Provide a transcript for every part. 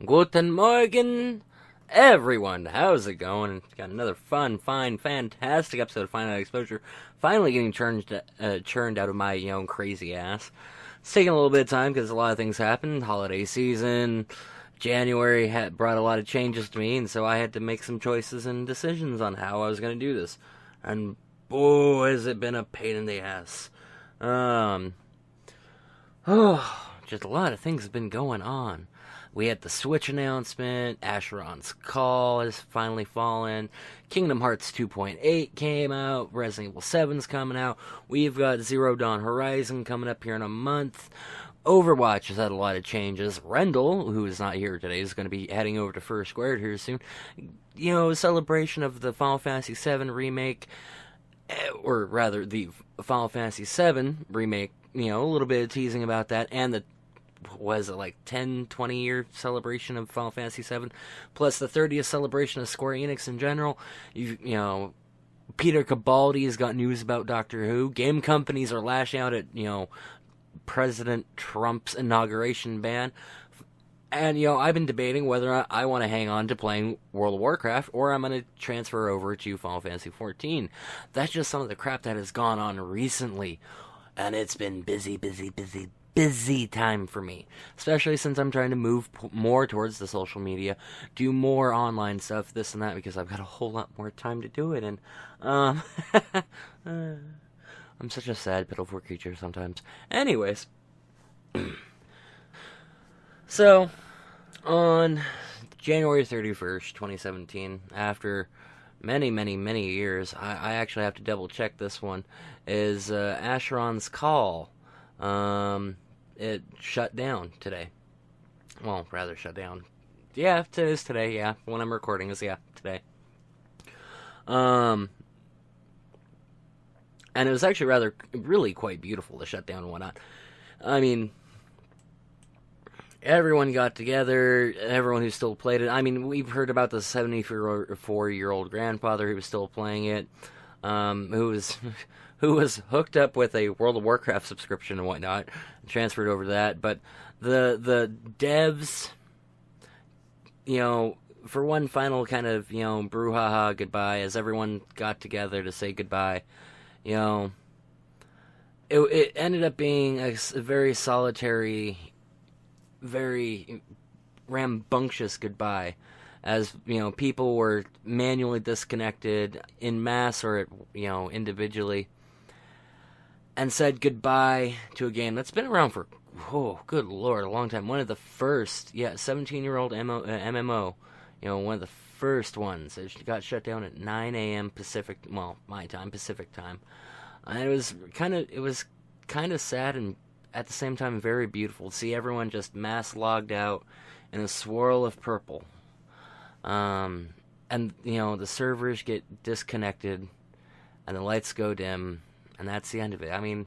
Guten Morgen, everyone. How's it going? Got another fun, fine, fantastic episode of Finite Exposure. Finally getting churned out of my own crazy ass. It's taking a little bit of time because a lot of things happened. Holiday season, January had brought a lot of changes to me, and so I had to make some choices and decisions on how I was going to do this. And boy, has it been a pain in the ass. Just a lot of things have been going on. We had the Switch announcement, Asherons Call has finally fallen, Kingdom Hearts 2.8 came out, Resident Evil 7's coming out, we've got Zero Dawn Horizon coming up here in a month, Overwatch has had a lot of changes, Rendal, who is not here today, is going to be heading over to Fursquared here soon, a celebration of the Final Fantasy 7 remake, or rather, the Final Fantasy 7 remake, a little bit of teasing about that, and the was it like 10, 20 year celebration of Final Fantasy 7, plus the 30th celebration of Square Enix in general. Peter Capaldi has got news about Doctor Who. Game companies are lashing out at, President Trump's inauguration ban. And, I've been debating whether or not I want to hang on to playing World of Warcraft or I'm going to transfer over to Final Fantasy 14. That's just some of the crap that has gone on recently. And it's been busy time for me, especially since I'm trying to move more towards the social media, do more online stuff, this and that, because I've got a whole lot more time to do it, and I'm such a sad, pitiful creature sometimes. Anyways, so, on January 31st, 2017, after many years, I actually have to double check this one, is Asherons Call. It shut down today. Well, rather shut down. Yeah, it is today, yeah. When I'm recording is, today. And it was actually really quite beautiful, the shutdown and whatnot. I mean, everyone got together, everyone who still played it. I mean, we've heard about the 74-year-old grandfather who was still playing it, who was hooked up with a World of Warcraft subscription and whatnot, and transferred over to that. But the devs, for one final kind of, brouhaha goodbye, as everyone got together to say goodbye, it ended up being a very solitary, very rambunctious goodbye. As, people were manually disconnected en masse or, individually, and said goodbye to a game that's been around for, good lord, a long time. One of the first, 17-year-old MMO, one of the first ones. It got shut down at 9 a.m. Pacific, well, my time, Pacific time. And it was kind of sad and at the same time very beautiful to see everyone just mass logged out in a swirl of purple. And, the servers get disconnected, and the lights go dim, and that's the end of it. I mean,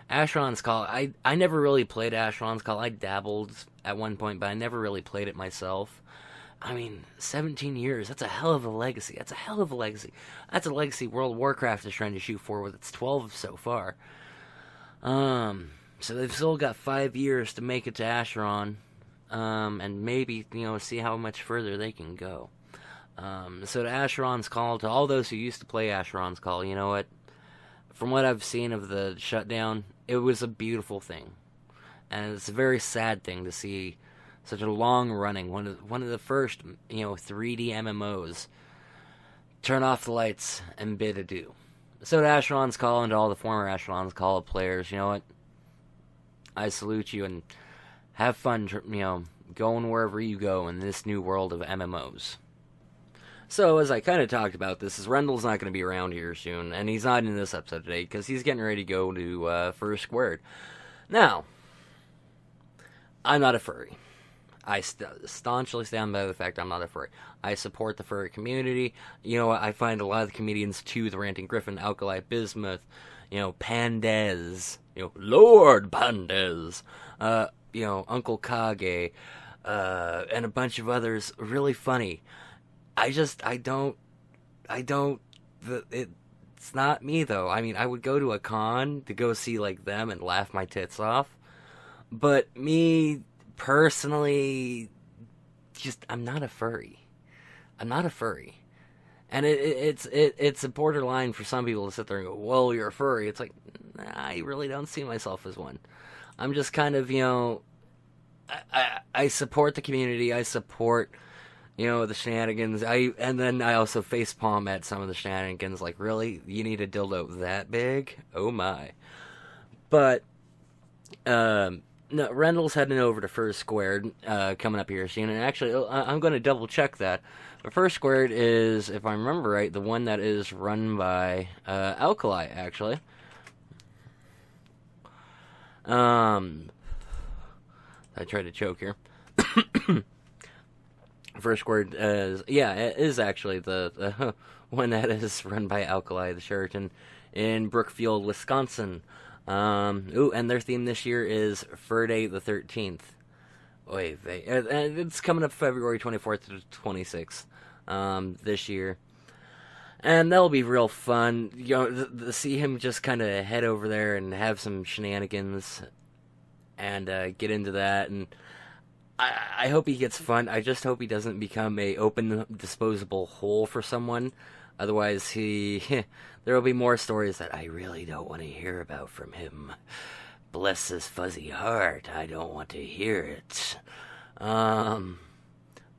Asheron's Call, I never really played Asheron's Call. I dabbled at one point, but I never really played it myself. I mean, 17 years, that's a hell of a legacy. That's a legacy World of Warcraft is trying to shoot for with its 12 so far. So they've still got 5 years to make it to Asheron. And maybe, see how much further they can go. So to Asheron's Call, to all those who used to play Asheron's Call, you know what? From what I've seen of the shutdown, it was a beautiful thing. And it's a very sad thing to see such a long-running, one of the first, 3D MMOs, turn off the lights and bid adieu. So to Asheron's Call and to all the former Asheron's Call players, you know what? I salute you and have fun, going wherever you go in this new world of MMOs. So, as I kind of talked about this, is Rendal's not going to be around here soon, and he's not in this episode today, because he's getting ready to go to Fursquared. Now, I'm not a furry. I staunchly stand by the fact I'm not a furry. I support the furry community. I find a lot of the comedians, too, the Ranting Griffin, Alkali Bismuth, Pandez, Lord Pandez, Uncle Kage, and a bunch of others, really funny. It's not me, though. I mean, I would go to a con to go see, them and laugh my tits off. But me, personally, I'm not a furry. I'm not a furry. And it's a borderline for some people to sit there and go, well, you're a furry. It's like, nah, I really don't see myself as one. I'm just kind of, I support the community. I support, the shenanigans. And then I also facepalm at some of the shenanigans. Like, really? You need a dildo that big? Oh, my. But, no, Rendal's heading over to Fursquared, coming up here soon. And actually, I'm going to double check that. But Fursquared is, if I remember right, the one that is run by Alkali, actually. I tried to choke here. Fursquared it is actually the one that is run by Alkali, the Sheraton in Brookfield, Wisconsin. And their theme this year is Friday the 13th. It's coming up February 24th to 26th this year. And that'll be real fun. To see him just kind of head over there and have some shenanigans and get into that. And I hope he gets fun. I just hope he doesn't become a open, disposable hole for someone. Otherwise, there will be more stories that I really don't want to hear about from him. Bless his fuzzy heart, I don't want to hear it.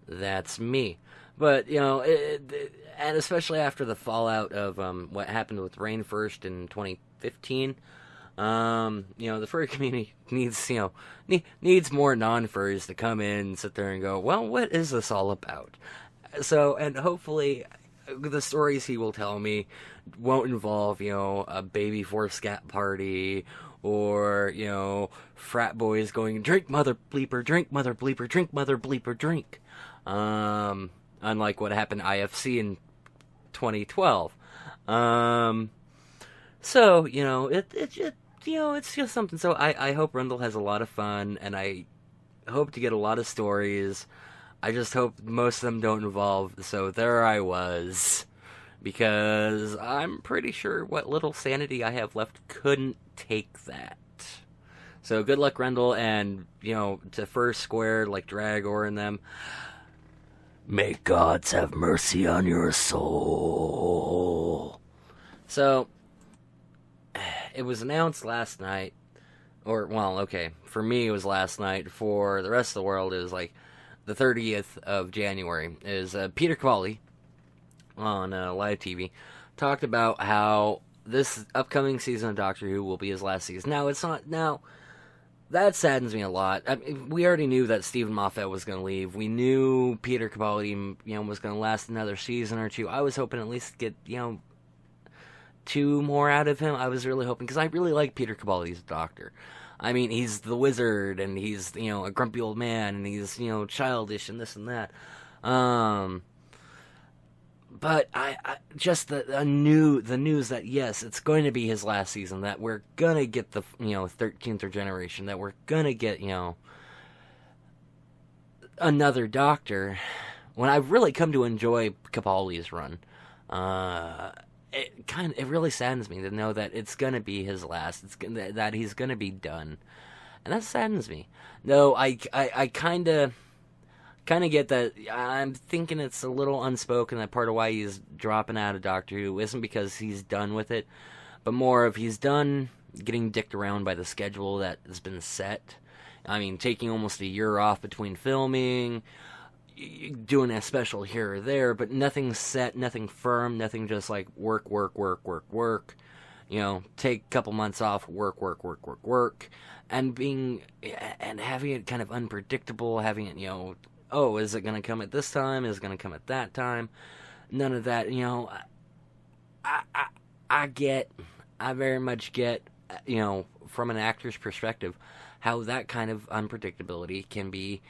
That's me. But, and especially after the fallout of what happened with Rain First in 2015, the furry community needs, needs more non-furries to come in and sit there and go, well, what is this all about? So, and hopefully the stories he will tell me won't involve, a baby force scat party, or, frat boys going, drink mother bleeper, drink mother bleeper, drink mother bleeper, drink. Unlike what happened to IFC in 2012. So, it's just something. So I hope Rendal has a lot of fun, and I hope to get a lot of stories. I just hope most of them don't involve, so there I was. Because I'm pretty sure what little sanity I have left couldn't take that. So good luck, Rendal, and, to Fursquared, like Dragor and them. May gods have mercy on your soul. So, it was announced last night, for me it was last night, for the rest of the world it was like the 30th of January, is Peter Capaldi on live TV talked about how this upcoming season of Doctor Who will be his last season. Now, that saddens me a lot. I mean, we already knew that Stephen Moffat was going to leave. We knew Peter Capaldi, was going to last another season or two. I was hoping at least to get, 2 more out of him. I was really hoping, because I really like Peter Capaldi's Doctor. I mean, he's the wizard, and he's, a grumpy old man, and he's, childish, and this and that. But I just the news that, yes, it's going to be his last season, that we're going to get the, 13th generation, that we're going to get, another Doctor, when I've really come to enjoy Capaldi's run. It really saddens me to know that it's going to be his last, that he's going to be done. And that saddens me. No, I kind of get that. I'm thinking it's a little unspoken that part of why he's dropping out of Doctor Who isn't because he's done with it, but more of he's done getting dicked around by the schedule that has been set. I mean, taking almost a year off between filming, doing a special here or there, but nothing set, nothing firm, nothing just like work. Take a couple months off, work, and having it kind of unpredictable, having it, oh, is it going to come at this time? Is it going to come at that time? None of that, I very much get, from an actor's perspective, how that kind of unpredictability can be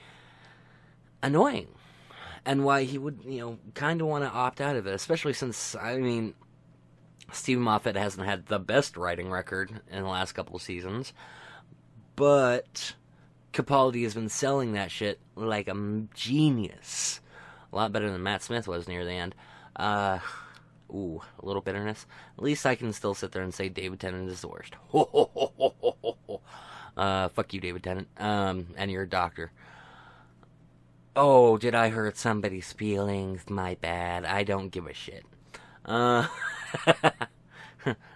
annoying. And why he would, kind of want to opt out of it, especially since, Stephen Moffat hasn't had the best writing record in the last couple of seasons, but Capaldi has been selling that shit like a genius. A lot better than Matt Smith was near the end. A little bitterness. At least I can still sit there and say David Tennant is the worst. Fuck you, David Tennant. And you're a doctor. Oh, did I hurt somebody's feelings? My bad. I don't give a shit. Uh,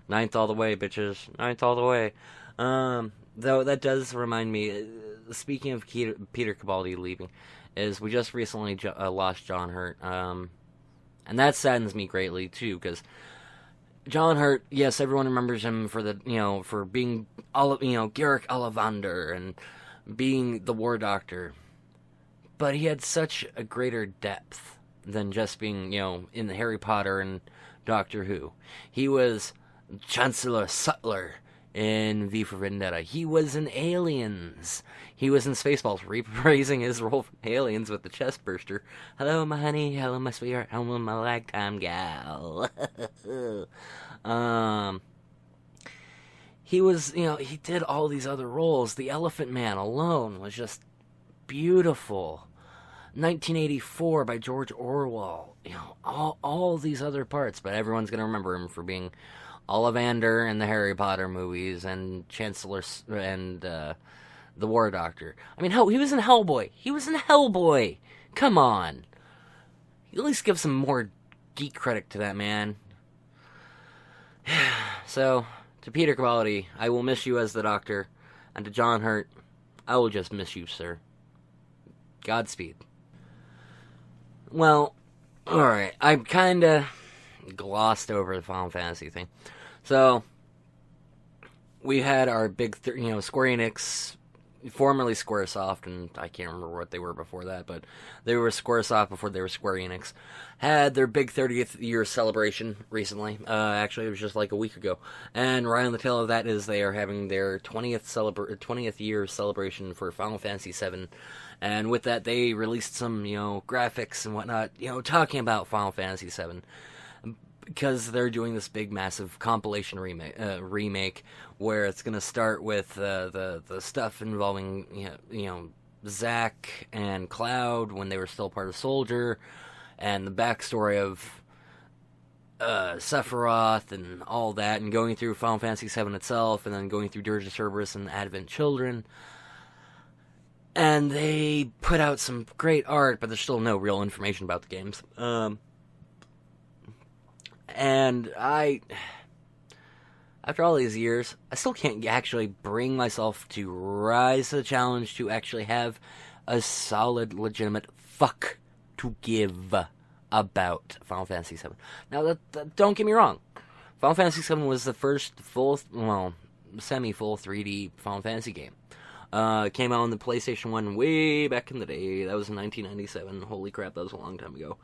ninth all the way, bitches. Ninth all the way. Though that does remind me, speaking of Peter Capaldi leaving, is we just recently lost John Hurt. And that saddens me greatly, too, because John Hurt, yes, everyone remembers him for for being, Garrick Ollivander and being the War Doctor. But he had such a greater depth than just being, in the Harry Potter and Doctor Who. He was Chancellor Sutler in V for Vendetta. He was in Aliens. He was in Spaceballs, reprising his role from Aliens with the chest burster. Hello, my honey. Hello, my sweetheart. Hello, my lifetime gal. He was, he did all these other roles. The Elephant Man alone was just beautiful. 1984 by George Orwell. All these other parts, but everyone's gonna remember him for being Ollivander in the Harry Potter movies and Chancellor and the War Doctor. I mean, hell, he was in Hellboy. He was in Hellboy. Come on. At least give some more geek credit to that man. So, to Peter Capaldi, I will miss you as the Doctor, and to John Hurt, I will just miss you, sir. Godspeed. Well, alright, I kinda glossed over the Final Fantasy thing. So, we had our big, Square Enix, formerly Squaresoft, and I can't remember what they were before that, but they were Squaresoft before they were Square Enix, had their big 30th year celebration recently. Actually, it was just like a week ago. And right on the tail of that is they are having their 20th year celebration for Final Fantasy VII. And with that, they released some, graphics and whatnot, talking about Final Fantasy VII. Because they're doing this big, massive compilation remake where it's going to start with the stuff involving, Zack and Cloud when they were still part of Soldier, and the backstory of Sephiroth and all that, and going through Final Fantasy VII itself, and then going through Dirge of Cerberus and Advent Children. And they put out some great art, but there's still no real information about the games. And after all these years, I still can't actually bring myself to rise to the challenge to actually have a solid, legitimate fuck to give about Final Fantasy VII. Now, don't get me wrong. Final Fantasy VII was the first semi-full 3D Final Fantasy game. It came out on the PlayStation 1 way back in the day. That was in 1997. Holy crap, that was a long time ago.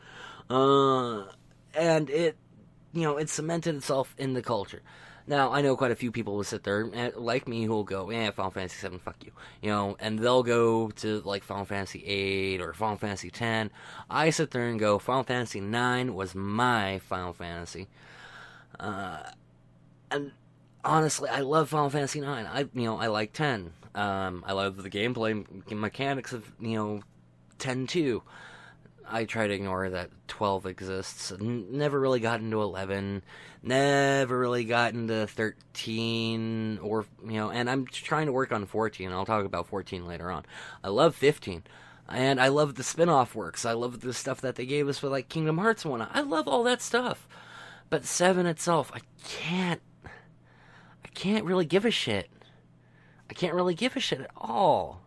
And it cemented itself in the culture. Now, I know quite a few people will sit there, like me, who will go, Final Fantasy VII, fuck you. And they'll go to, like, Final Fantasy VIII or Final Fantasy X. I sit there and go, Final Fantasy IX was my Final Fantasy. And honestly, I love Final Fantasy IX. I like 10. I love the gameplay mechanics of, 10 too. I try to ignore that 12 exists. Never really got into 11. Never really got into 13. Or, and I'm trying to work on 14. I'll talk about 14 later on. I love 15. And I love the spin-off works. I love the stuff that they gave us with, like, Kingdom Hearts and whatnot. I love all that stuff. But 7 itself, I can't really give a shit. I can't really give a shit at all.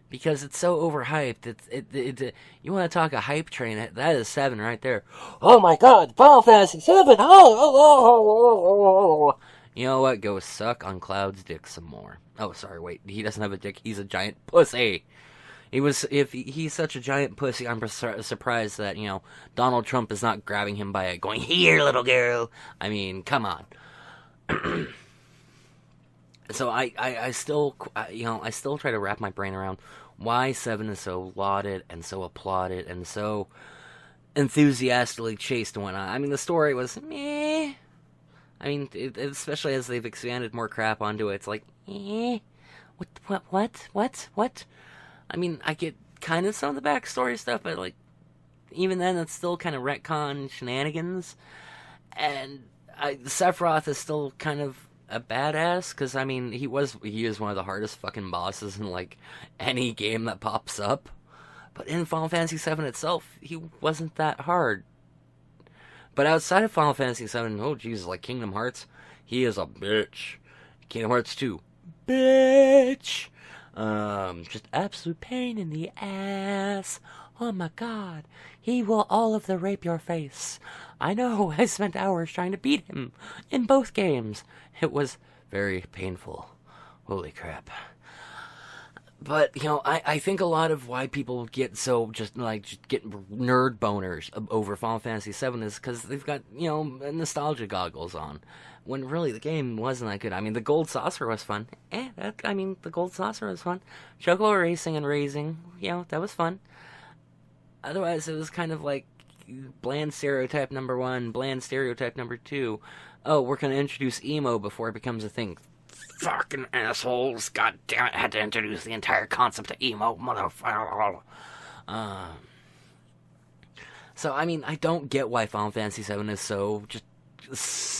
Because it's so overhyped. You want to talk a hype train? That is 7 right there. Oh my god, Final Fantasy 7! Oh. You know what? Go suck on Cloud's dick some more. Oh, sorry, wait. He doesn't have a dick. He's a giant pussy. If he's such a giant pussy, I'm surprised that, Donald Trump is not grabbing him by it, going, here, little girl. I mean, come on. So I still try to wrap my brain around why 7 is so lauded and so applauded and so enthusiastically chased and whatnot. I mean, the story was meh. I mean, especially as they've expanded more crap onto it, it's like, what? I mean, I get kind of some of the backstory stuff, but, like, even then, it's still kind of retcon shenanigans. And Sephiroth is still kind of a badass, because, I mean, he is one of the hardest fucking bosses in, like, any game that pops up. But in Final Fantasy VII itself, he wasn't that hard. But outside of Final Fantasy VII, oh Jesus, like Kingdom Hearts, he is a bitch. Kingdom Hearts 2, bitch. Just absolute pain in the ass. Oh my god, he will all of the rape your face. I know, I spent hours trying to beat him in both games. It was very painful. Holy crap. But, I think a lot of why people get so just get nerd boners over Final Fantasy VII is because they've got, nostalgia goggles on. When really the game wasn't that good. I mean, the Gold Saucer was fun. The Gold Saucer was fun. Chocobo Racing and Raising, that was fun. Otherwise, it was kind of like bland stereotype number 1, bland stereotype number 2. Oh, we're going to introduce emo before it becomes a thing. Fucking assholes, god damn it, had to introduce the entire concept of emo, motherfucker. So, I don't get why Final Fantasy VII is so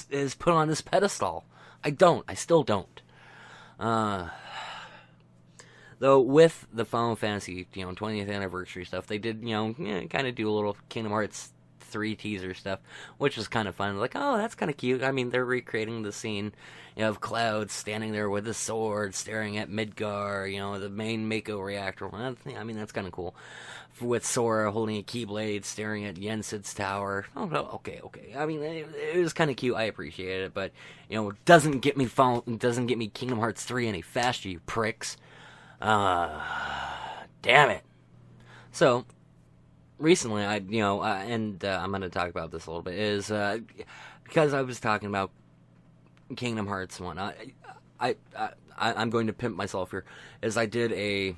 is put on this pedestal. I still don't. Though with the Final Fantasy, 20th anniversary stuff, they did, kind of do a little Kingdom Hearts 3 teaser stuff, which was kind of fun. Like, oh, that's kind of cute. They're recreating the scene, of Cloud standing there with a sword, staring at Midgar, the main Mako reactor. That's kind of cool. With Sora holding a Keyblade, staring at Yensid's tower. Oh, okay. It was kind of cute. I appreciate it, but it doesn't get me Kingdom Hearts 3 any faster, you pricks. Damn it. So, recently, I'm going to talk about this a little bit, is, because I was talking about Kingdom Hearts 1, I'm going to pimp myself here, is I did a,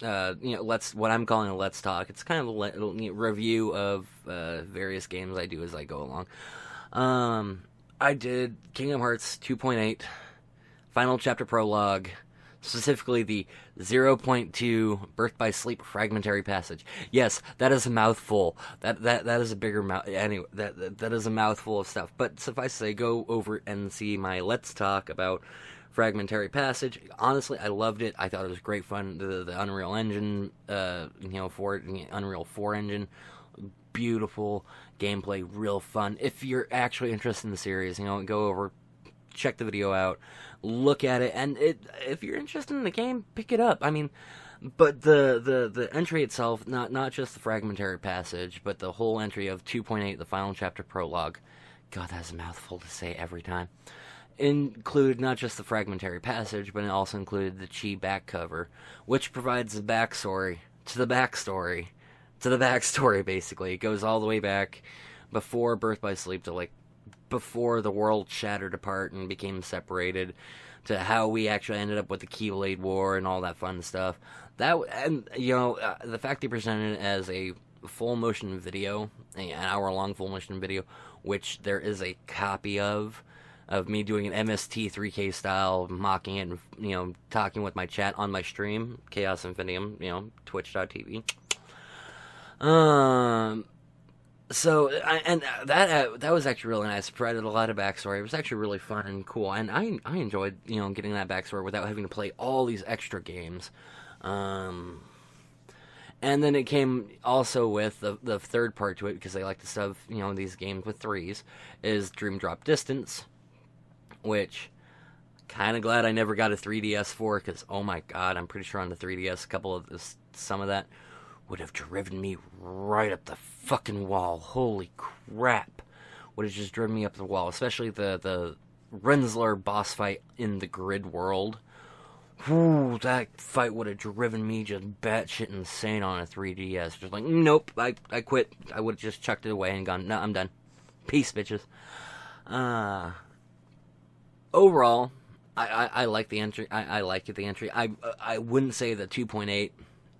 what I'm calling a Let's Talk. It's kind of a review of, various games I do as I go along. I did Kingdom Hearts 2.8, Final Chapter Prologue, specifically the 0.2 Birth by Sleep fragmentary passage. Yes, that is a mouthful. That is a bigger mouth. Anyway, that is a mouthful of stuff. But suffice to say, go over and see my Let's Talk about fragmentary passage. Honestly, I loved it. I thought it was great fun. The Unreal Engine, for it, the Unreal 4 engine, beautiful gameplay, real fun. If you're actually interested in the series, go over, check the video out, look at it, and if you're interested in the game, pick it up. But the entry itself, not just the fragmentary passage, but the whole entry of 2.8, the Final Chapter Prologue. God, that's a mouthful to say every time. Included not just the fragmentary passage, but it also included the Chi back cover, which provides the backstory to the backstory to the backstory, basically. It goes all the way back before Birth by Sleep to, before the world shattered apart and became separated, to how we actually ended up with the Keyblade War and all that fun stuff. The fact they presented it as a full motion video, an hour-long full motion video, which there is a copy of me doing an MST 3K style, mocking it and, talking with my chat on my stream, Chaos Infinium, twitch.tv. So, that was actually really nice. It provided a lot of backstory. It was actually really fun and cool, and I enjoyed, getting that backstory without having to play all these extra games. And then it came also with the third part to it, because they like to stuff, these games with threes, is Dream Drop Distance, which, kind of glad I never got a 3DS for, because, oh my god, I'm pretty sure on the 3DS, some of that would have driven me right up the fucking wall. Holy crap. Would have just driven me up the wall. Especially the Rensselaer boss fight in the grid world. Whew, that fight would have driven me just batshit insane on a 3DS. Just like, nope, I quit. I would have just chucked it away and gone, no, I'm done. Peace, bitches. Overall, I like the entry. I like the entry. I wouldn't say that 2.8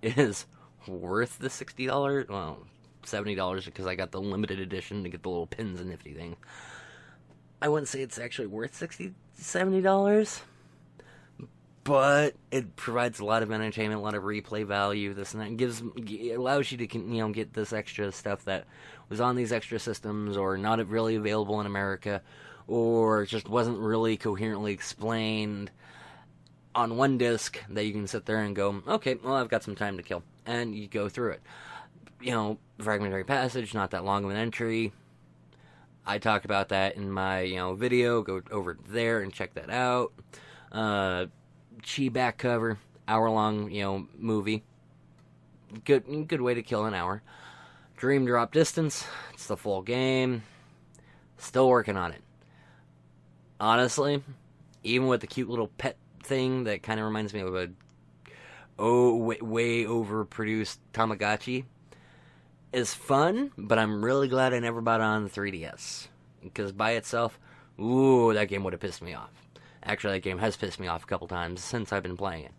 is worth the $60, well, $70, because I got the limited edition to get the little pins and nifty thing. I wouldn't say it's actually worth $70, but it provides a lot of entertainment, a lot of replay value, this and that. It allows you to, get this extra stuff that was on these extra systems, or not really available in America, or just wasn't really coherently explained on one disc, that you can sit there and go, okay, well, I've got some time to kill. and you go through it. Fragmentary Passage, not that long of an entry. I talk about that in my, video. Go over there and check that out. Chi back cover, hour-long, movie. Good way to kill an hour. Dream Drop Distance, it's the full game. Still working on it. Honestly, even with the cute little pet thing that kind of reminds me of a way overproduced Tamagotchi, is fun, but I'm really glad I never bought it on the 3DS. Because by itself, that game would have pissed me off. Actually, that game has pissed me off a couple times since I've been playing it.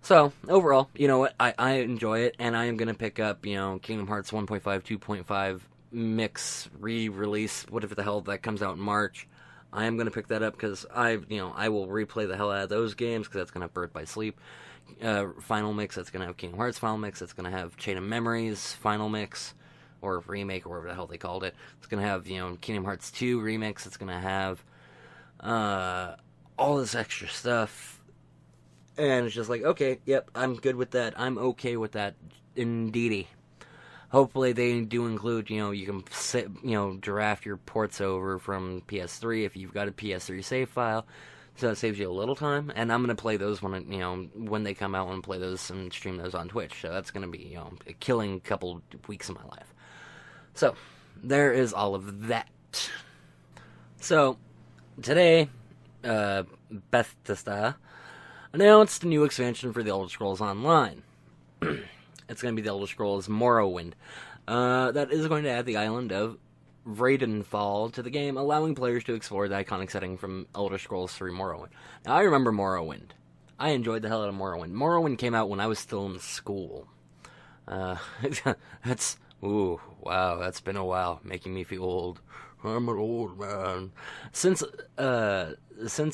So, overall, you know what? I enjoy it, and I am going to pick up, Kingdom Hearts 1.5, 2.5 mix re-release, whatever the hell that comes out in March. I am going to pick that up because I will replay the hell out of those games because that's going to have Birth by Sleep final mix, that's going to have Kingdom Hearts final mix, that's going to have Chain of Memories final mix, or remake, or whatever the hell they called it. It's going to have, Kingdom Hearts 2 remix, it's going to have all this extra stuff. And it's just like, okay, yep, I'm good with that. I'm okay with that, indeedy. Hopefully they do include, you can sit, draft your ports over from PS3 if you've got a PS3 save file. So it saves you a little time. And I'm going to play those when they come out and play those and stream those on Twitch. So that's going to be, a killing couple weeks of my life. So, there is all of that. So, today, Bethesda announced a new expansion for The Elder Scrolls Online. It's going to be The Elder Scrolls Morrowind. That is going to add the island of Ravenfall to the game, allowing players to explore the iconic setting from Elder Scrolls 3 Morrowind. Now, I remember Morrowind. I enjoyed the hell out of Morrowind. Morrowind came out when I was still in school. That's been a while, making me feel old. I'm an old man. Since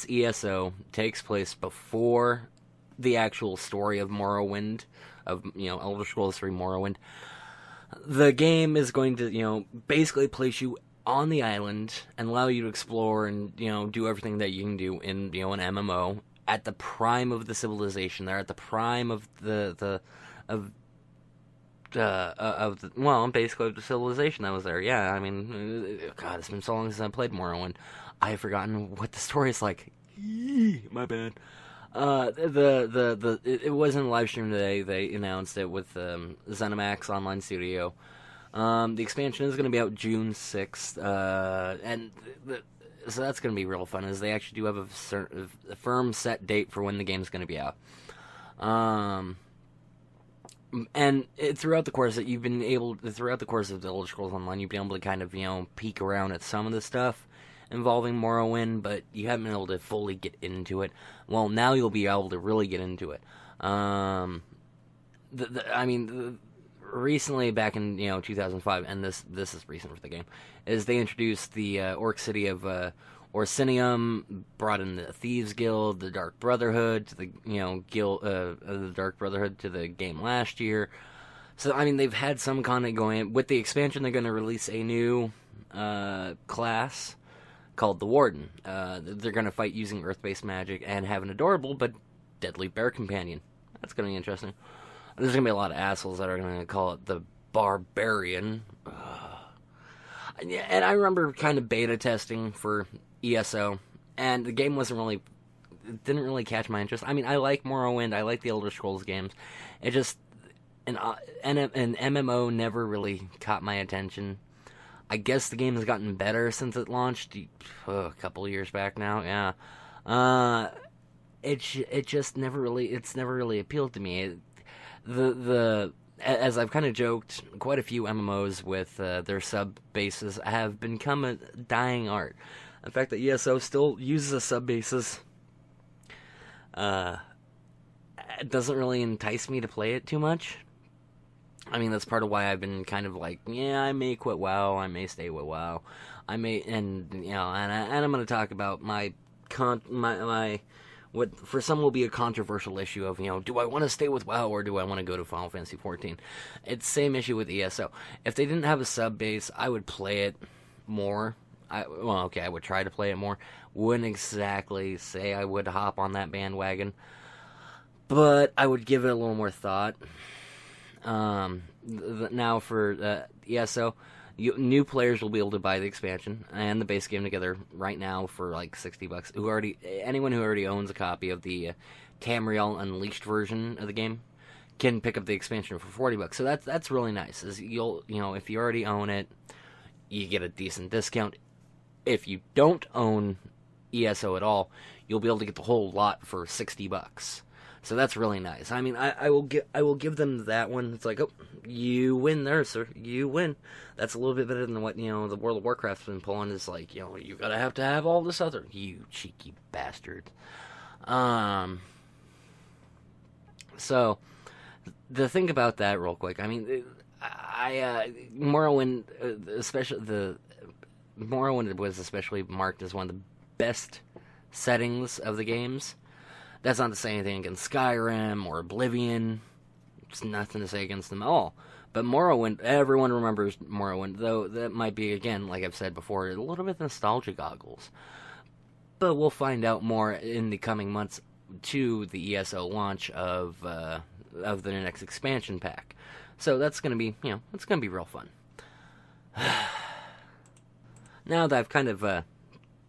ESO takes place before the actual story of Morrowind, of Elder Scrolls 3 Morrowind, the game is going to basically place you on the island and allow you to explore and do everything that you can do in an MMO at the prime of the civilization. They're at the prime of basically the civilization that was there. Yeah, I mean, God, it's been so long since I played Morrowind. I have forgotten what the story is like. My bad. It wasn't a live stream today. They announced it with ZeniMax Online Studio. The expansion is going to be out June 6th, so that's going to be real fun. As they actually do have a firm set date for when the game's going to be out. Throughout the course of the Elder Scrolls Online, you've been able to kind of peek around at some of the stuff involving Morrowind, but you haven't been able to fully get into it. Well, now you'll be able to really get into it. Recently, back in 2005, and this is recent for the game, is they introduced the Orc City of Orsinium, brought in the Thieves Guild, the Dark Brotherhood to the the Dark Brotherhood to the game last year. So I mean, they've had some content going. With the expansion, they're going to release a new class called the Warden. They're going to fight using Earth-based magic and have an adorable but deadly bear companion. That's going to be interesting. There's going to be a lot of assholes that are going to call it the Barbarian. And I remember kind of beta testing for ESO, and the game didn't really catch my interest. I mean, I like Morrowind, I like the Elder Scrolls games. It just, an MMO never really caught my attention. I guess the game has gotten better since it launched a couple of years back now. Yeah, it just never really appealed to me. As I've kind of joked, quite a few MMOs with their sub bases have become a dying art. The fact that ESO still uses a sub basis doesn't really entice me to play it too much. I mean, that's part of why I've been kind of like, yeah, I may quit WoW, I may stay with WoW, and I'm going to talk about what for some will be a controversial issue of, do I want to stay with WoW or do I want to go to Final Fantasy XIV? It's the same issue with ESO. If they didn't have a sub base, I would play it more. I would try to play it more. Wouldn't exactly say I would hop on that bandwagon, but I would give it a little more thought. Now for ESO, new players will be able to buy the expansion and the base game together right now for like $60. Anyone who already owns a copy of the Tamriel Unleashed version of the game can pick up the expansion for $40. So that's really nice. Is if you already own it, you get a decent discount. If you don't own ESO at all, you'll be able to get the whole lot for $60. So that's really nice. I mean, I will give them that one. It's like, oh, you win there, sir. You win. That's a little bit better than what the World of Warcraft's been pulling. Is like, you gotta have to have all this other. You cheeky bastard. So the thing about that, real quick. I mean, Morrowind, Morrowind was especially marked as one of the best settings of the games. That's not to say anything against Skyrim or Oblivion. It's nothing to say against them at all. But Morrowind, everyone remembers Morrowind, though that might be, again, like I've said before, a little bit nostalgia goggles. But we'll find out more in the coming months to the ESO launch of the next expansion pack. So that's going to be, it's going to be real fun. Now that I've kind of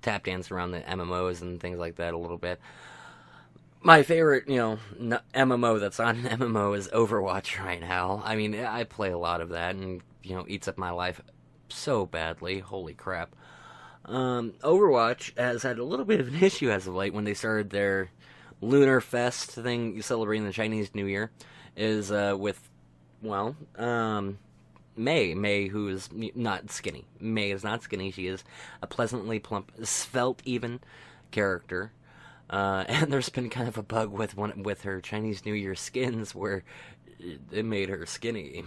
tap danced around the MMOs and things like that a little bit, my favorite, MMO that's on an MMO is Overwatch right now. I mean, I play a lot of that, and, eats up my life so badly. Holy crap. Overwatch has had a little bit of an issue as of late when they started their Lunar Fest thing celebrating the Chinese New Year, is with, May, who is not skinny. May is not skinny. She is a pleasantly plump, svelte even character. And there's been kind of a bug with her Chinese New Year skins where it made her skinny.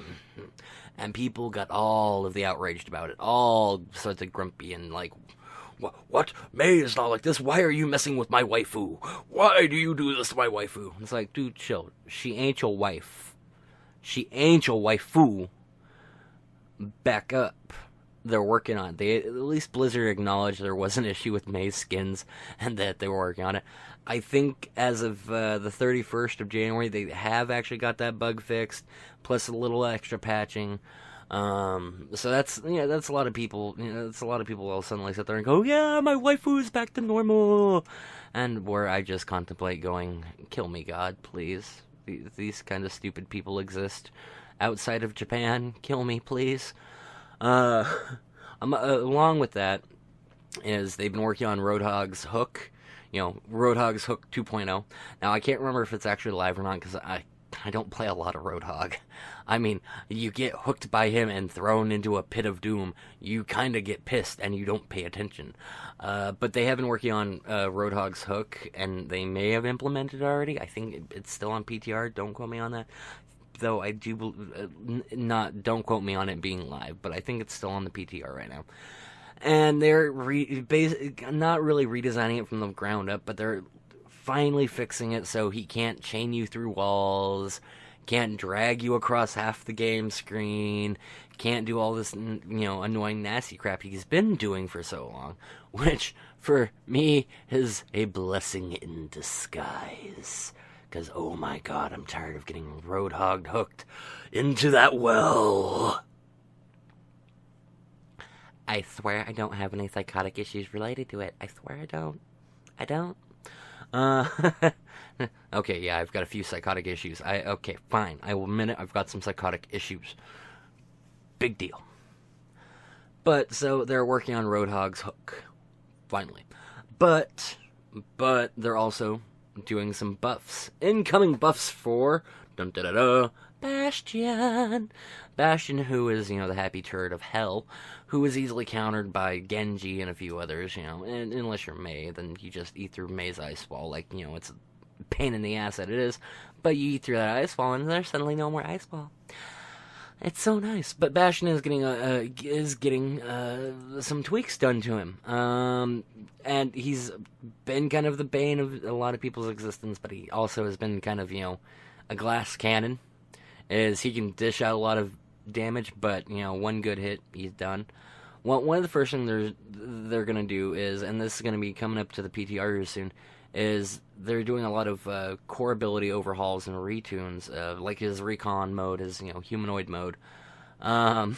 And people got all of the outraged about it. All sorts of grumpy and like, what? May is not like this. Why are you messing with my waifu? Why do you do this to my waifu? It's like, dude, chill. She ain't your wife. She ain't your waifu. Back up. They're working on it. At least Blizzard acknowledged there was an issue with May's skins and that they were working on it. I think as of the 31st of January, they have actually got that bug fixed, plus a little extra patching. So that's a lot of people. That's a lot of people will suddenly sit there and go, "Yeah, my waifu is back to normal," and where I just contemplate going, "Kill me, God, please. These kind of stupid people exist outside of Japan. Kill me, please." Along with that is they've been working on Roadhog's Hook, Roadhog's Hook 2.0. Now, I can't remember if it's actually live or not because I don't play a lot of Roadhog. I mean, you get hooked by him and thrown into a pit of doom, you kind of get pissed and you don't pay attention. But they have been working on Roadhog's Hook, and they may have implemented it already. I think it's still on PTR. Don't quote me on that. Though I do don't quote me on it being live, but I think it's still on the PTR right now. And they're not really redesigning it from the ground up, but they're finally fixing it so he can't chain you through walls, can't drag you across half the game screen, can't do all this, annoying nasty crap he's been doing for so long, which for me is a blessing in disguise. Because, oh my god, I'm tired of getting Roadhog hooked into that well. I swear I don't have any psychotic issues related to it. I swear I don't. I don't. Okay, yeah, I've got a few psychotic issues. Okay, fine. I will admit it, I've got some psychotic issues. Big deal. But, so, they're working on Roadhog's Hook. Finally. But they're also doing some buffs. Incoming buffs for Bastion. Bastion, who is, the happy turret of hell, who is easily countered by Genji and a few others, and unless you're Mei, then you just eat through Mei's ice wall, like, it's a pain in the ass that it is, but you eat through that ice wall and there's suddenly no more ice wall. It's so nice. But Bastion is getting some tweaks done to him. And he's been kind of the bane of a lot of people's existence, but he also has been kind of, a glass cannon. He can dish out a lot of damage, but, one good hit, he's done. Well, one of the first things they're going to do is, and this is going to be coming up to the PTR soon, is they're doing a lot of core ability overhauls and retunes, like his recon mode, his humanoid mode. Well,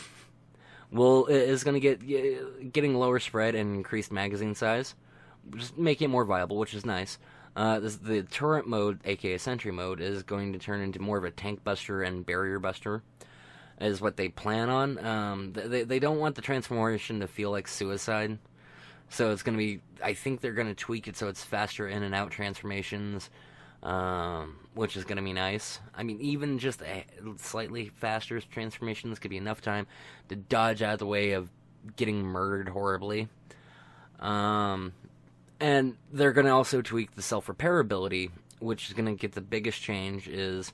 is going to getting lower spread and increased magazine size, just making it more viable, which is nice. The turret mode, aka sentry mode, is going to turn into more of a tank buster and barrier buster, is what they plan on. They don't want the transformation to feel like suicide, so it's going to be, I think they're going to tweak it so it's faster in and out transformations, which is going to be nice. I mean, even just slightly faster transformations could be enough time to dodge out of the way of getting murdered horribly. And they're going to also tweak the self-repair ability, which is going to get the biggest change. Is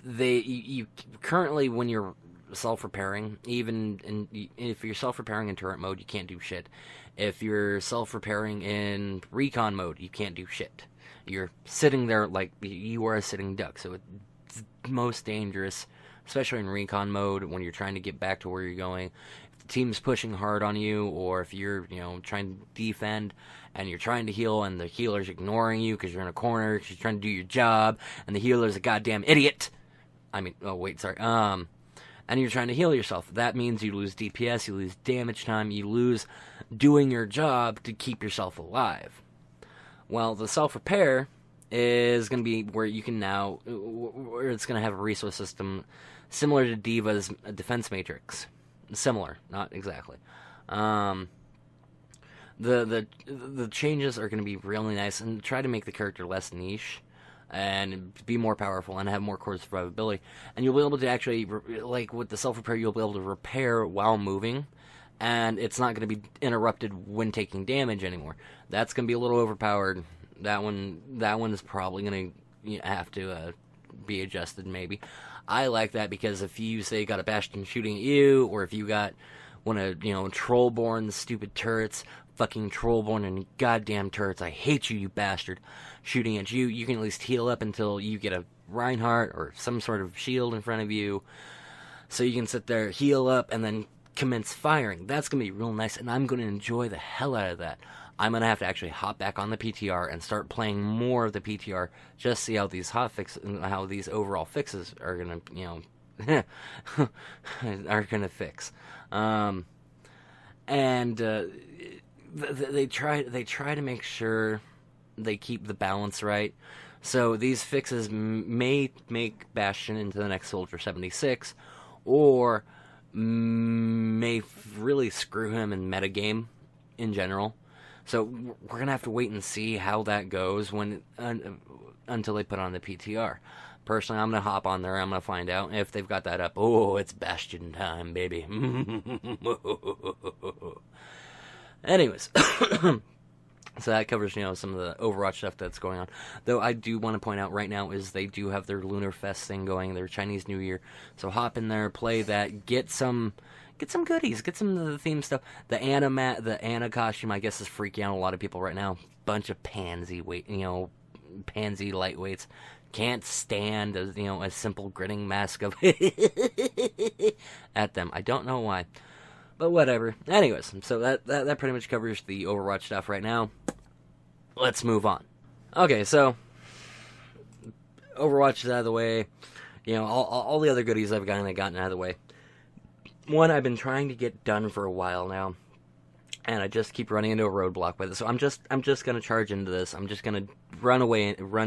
you currently, when you're self-repairing, if you're self-repairing in turret mode, you can't do shit. If you're self-repairing in recon mode, you can't do shit. You're sitting there like you are a sitting duck, so it's most dangerous, especially in recon mode when you're trying to get back to where you're going. If the team's pushing hard on you, or if you're trying to defend and you're trying to heal and the healer's ignoring you because you're in a corner because you're trying to do your job and the healer's a goddamn idiot. And you're trying to heal yourself. That means you lose DPS, you lose damage time, you lose doing your job to keep yourself alive. Well, the self-repair is going to be where you can now, where it's going to have a resource system similar to D.Va's defense matrix. Similar, not exactly. The changes are going to be really nice and try to make the character less niche and be more powerful and have more core survivability. And you'll be able to actually, like with the self-repair, you'll be able to repair while moving, and it's not going to be interrupted when taking damage anymore. That's going to be a little overpowered. That one is probably going to have to be adjusted maybe. I like that because if you, say, got a Bastion shooting at you, or if you got one of, Trollborn's stupid turrets, fucking Trollborn and goddamn turrets, I hate you, you bastard, shooting at you, you can at least heal up until you get a Reinhardt or some sort of shield in front of you, so you can sit there, heal up, and then commence firing. That's going to be real nice, and I'm going to enjoy the hell out of that. I'm going to have to actually hop back on the PTR and start playing more of the PTR, just see how these how these overall fixes are going to, are going to fix. They try to make sure they keep the balance right. So these fixes may make Bastion into the next Soldier 76, or may really screw him in metagame in general. So we're going to have to wait and see how that goes until they put on the PTR. Personally, I'm going to hop on there. I'm going to find out if they've got that up. Oh, it's Bastion time, baby. Anyways, so that covers, some of the Overwatch stuff that's going on. Though I do want to point out right now is they do have their Lunar Fest thing going, their Chinese New Year. So hop in there, play that, get some goodies, get some of the theme stuff. The Anna costume, I guess, is freaking out a lot of people right now. Bunch of pansy lightweights. Can't stand a simple grinning mask of at them. I don't know why. But whatever. Anyways, so that pretty much covers the Overwatch stuff right now. Let's move on. Okay, so Overwatch is out of the way. All the other goodies I've gotten out of the way. One I've been trying to get done for a while now, and I just keep running into a roadblock with it. So I'm just gonna charge into this. I'm just gonna run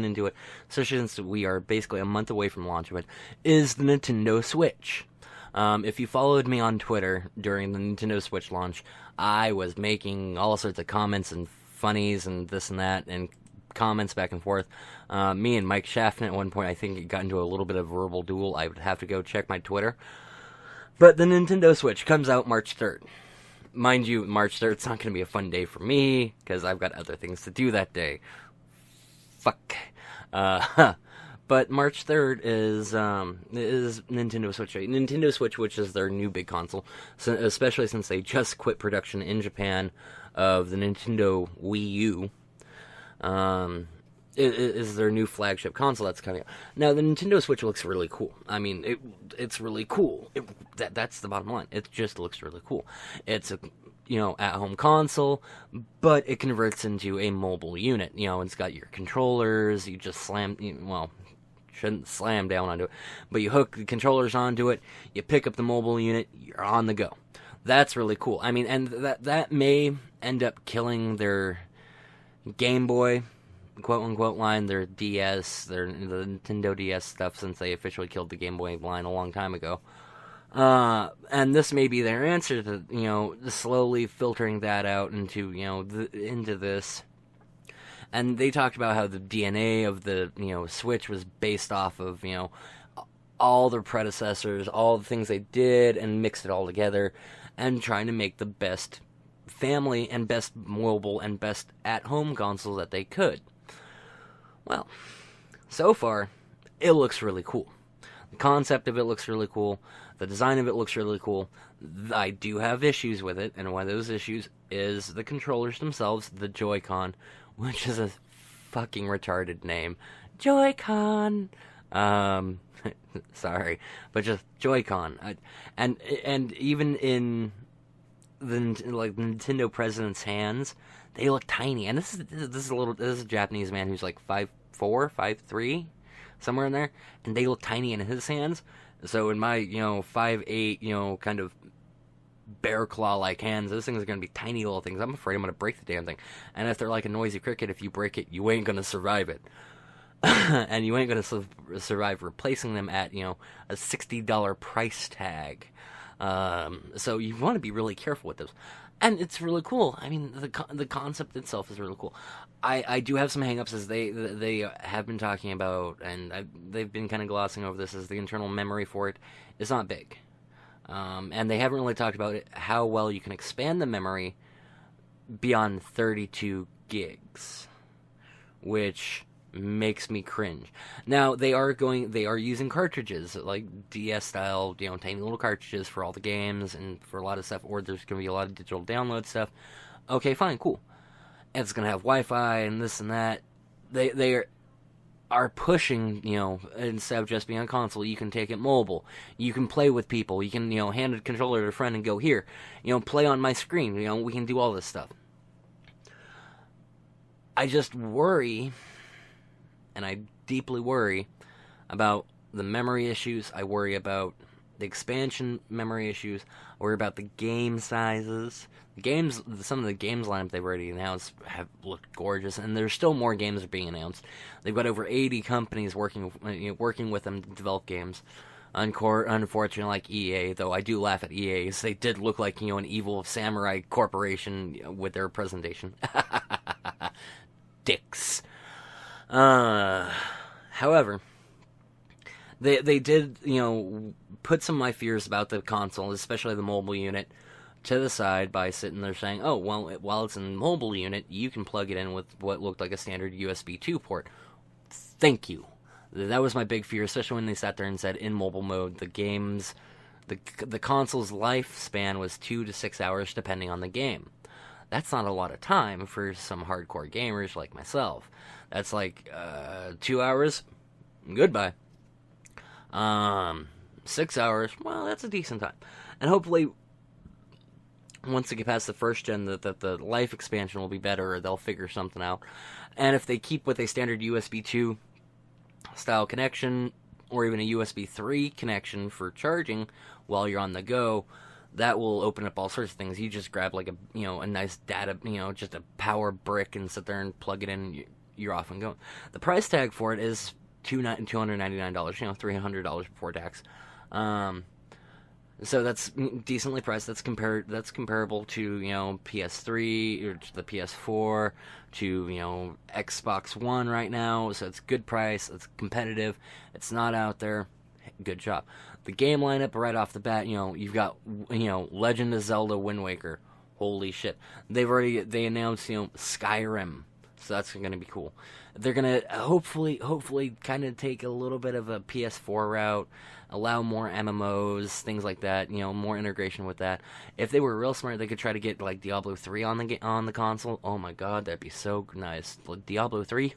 into it. Especially since we are basically a month away from launch of it. Is the Nintendo Switch. If you followed me on Twitter during the Nintendo Switch launch, I was making all sorts of comments and funnies and this and that, and comments back and forth. Me and Mike Schaffner at one point, I think it got into a little bit of verbal duel. I would have to go check my Twitter. But the Nintendo Switch comes out March 3rd. Mind you, March 3rd, it's not going to be a fun day for me, because I've got other things to do that day. Fuck. But March 3rd is Nintendo Switch. Nintendo Switch, which is their new big console, so especially since they just quit production in Japan of the Nintendo Wii U. Is their new flagship console that's coming out. Now, the Nintendo Switch looks really cool. I mean, it's really cool. That's the bottom line. It just looks really cool. It's at-home console, but it converts into a mobile unit. It's got your controllers. You just shouldn't slam down onto it, but you hook the controllers onto it. You pick up the mobile unit. You're on the go. That's really cool. I mean, and that may end up killing their Game Boy, quote-unquote, line, their DS, the Nintendo DS stuff, since they officially killed the Game Boy line a long time ago. And this may be their answer to, slowly filtering that out into, into this. And they talked about how the DNA of the, Switch was based off of, all their predecessors, all the things they did, and mixed it all together, and trying to make the best family and best mobile and best at-home console that they could. Well, so far, it looks really cool. The concept of it looks really cool. The design of it looks really cool. I do have issues with it, and one of those issues is the controllers themselves, the Joy-Con, which is a fucking retarded name. Joy-Con! Sorry, but just Joy-Con. And even in the Nintendo president's hands, they look tiny. And this is a Japanese man who's like 5'4", 5'3", somewhere in there, and they look tiny in his hands. So in my 5'8", kind of bear claw like hands, those things are gonna be tiny little things. I'm afraid I'm gonna break the damn thing. And if they're like a noisy cricket, if you break it, you ain't gonna survive it. And you ain't gonna survive replacing them at a $60 price tag. So you want to be really careful with those. And it's really cool. I mean, the concept itself is really cool. I do have some hangups, as they have been talking about, and they've been kind of glossing over this, as the internal memory for it is not big. And they haven't really talked about it, how well you can expand the memory beyond 32 gigs, which makes me cringe. Now, they are using cartridges, like DS style, tiny little cartridges for all the games and for a lot of stuff, or there's going to be a lot of digital download stuff. Okay, fine, cool. And it's going to have Wi-Fi and this and that. They are pushing, instead of just being on console, you can take it mobile. You can play with people. You can, hand a controller to a friend and go, here, play on my screen. We can do all this stuff. I just worry, and I deeply worry about the memory issues. I worry about the expansion memory issues. I worry about the game sizes. Some of the games lineup they've already announced have looked gorgeous, and there's still more games being announced. They've got over 80 companies working with them to develop games. Unfortunately, like EA, though I do laugh at EA, because they did look like an evil samurai corporation with their presentation. Dicks. However, they did, put some of my fears about the console, especially the mobile unit, to the side by sitting there saying, oh, well, while it's in the mobile unit, you can plug it in with what looked like a standard USB 2 port. Thank you. That was my big fear, especially when they sat there and said, in mobile mode, the console's lifespan was 2 to 6 hours, depending on the game. That's not a lot of time for some hardcore gamers like myself. That's like 2 hours, goodbye. 6 hours, well, that's a decent time. And hopefully, once they get past the first gen, the life expansion will be better, or they'll figure something out. And if they keep with a standard USB 2 style connection, or even a USB 3 connection for charging while you're on the go, that will open up all sorts of things. You just grab like a nice data, just a power brick, and sit there and plug it in. You're off and going. The price tag for it is $299, $300 before tax. So that's decently priced. That's comparable to PS3 or to the PS4, to Xbox One right now. So it's good price. It's competitive. It's not out there. Good job. The game lineup right off the bat. You've got Legend of Zelda Wind Waker. Holy shit! They announced Skyrim. So that's going to be cool. They're going to hopefully kind of take a little bit of a PS4 route, allow more MMOs, things like that, more integration with that. If they were real smart, they could try to get like Diablo 3 on the console. Oh my god, that'd be so nice. Diablo 3,